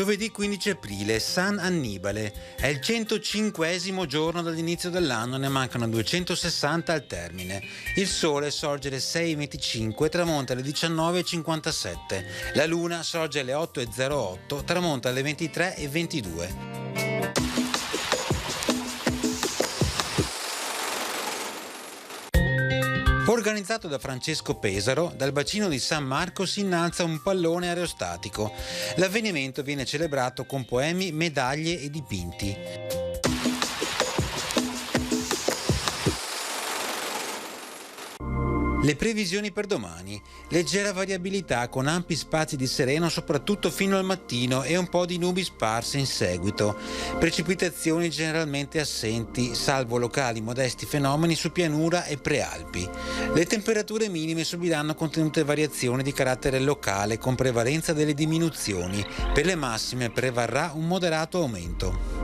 Giovedì 15 aprile, San Annibale. È il 105esimo giorno dall'inizio dell'anno, ne mancano 260 al termine. Il sole sorge alle 6:25 e tramonta alle 19:57. La luna sorge alle 8:08, tramonta alle 23:22. Organizzato da Francesco Pesaro, dal bacino di San Marco si innalza un pallone aerostatico. L'avvenimento viene celebrato con poemi, medaglie e dipinti. Le previsioni per domani: leggera variabilità con ampi spazi di sereno soprattutto fino al mattino e un po' di nubi sparse in seguito. Precipitazioni generalmente assenti, salvo locali modesti fenomeni su pianura e prealpi. Le temperature minime subiranno contenute variazioni di carattere locale con prevalenza delle diminuzioni. Per le massime prevarrà un moderato aumento.